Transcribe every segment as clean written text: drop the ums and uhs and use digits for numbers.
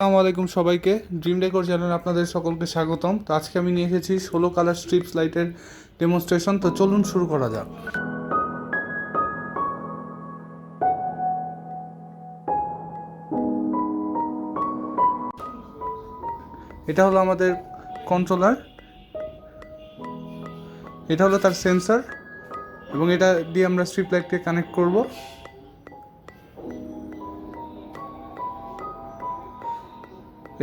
আসসালামু আলাইকুম সবাইকে, ড্রিম ডেকোর চ্যানেলে আপনাদের সকলকে স্বাগতম। তো আজকে আমি নিয়ে এসেছি 16 কালার স্ট্রিপস লাইটের ডেমনস্ট্রেশন। তো চলুন শুরু করা যাক। এটা হলো আমাদের কন্ট্রোলার, এটা হলো তার সেন্সর এবং এটা দিয়ে আমরা স্ট্রিপ লাইটকে কানেক্ট করব।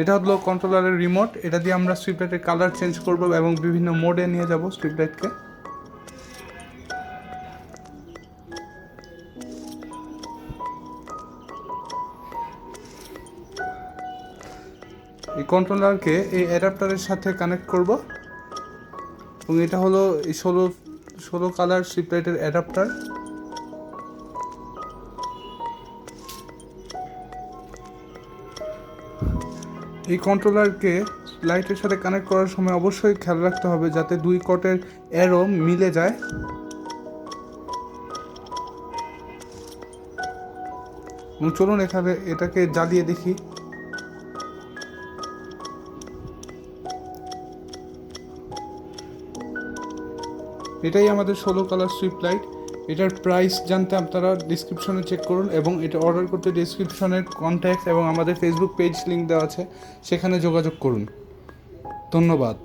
এটা হলো কন্ট্রোলারের রিমোট, এটা দিয়ে আমরা স্ট্রিপ লাইটের কালার চেঞ্জ করব এবং বিভিন্ন মোডে নিয়ে যাব স্ট্রিপ লাইটকে। এই কন্ট্রোলারকে এই অ্যাডাপ্টারের সাথে কানেক্ট করব এবং এটা হলো এই ষোলো কালার স্ট্রিপ লাইটের অ্যাডাপ্টার। এই কন্ট্রোলারকে লাইটের সাথে কানেক্ট করার সময় অবশ্যই খেয়াল রাখতে হবে যাতে দুই কটের অ্যারো মিলে যায়। চলুন এটাকে জ্বালিয়ে দেখি। এটাই আমাদের 16 কালার স্ট্রিপ লাইট। এটার প্রাইস জানতে আপনারা ডিসক্রিপশনে চেক করুন এবং এটা অর্ডার করতে ডিসক্রিপশনের কন্ট্যাক্ট এবং আমাদের ফেসবুক পেজ লিঙ্ক দেওয়া আছে, সেখানে যোগাযোগ করুন। ধন্যবাদ।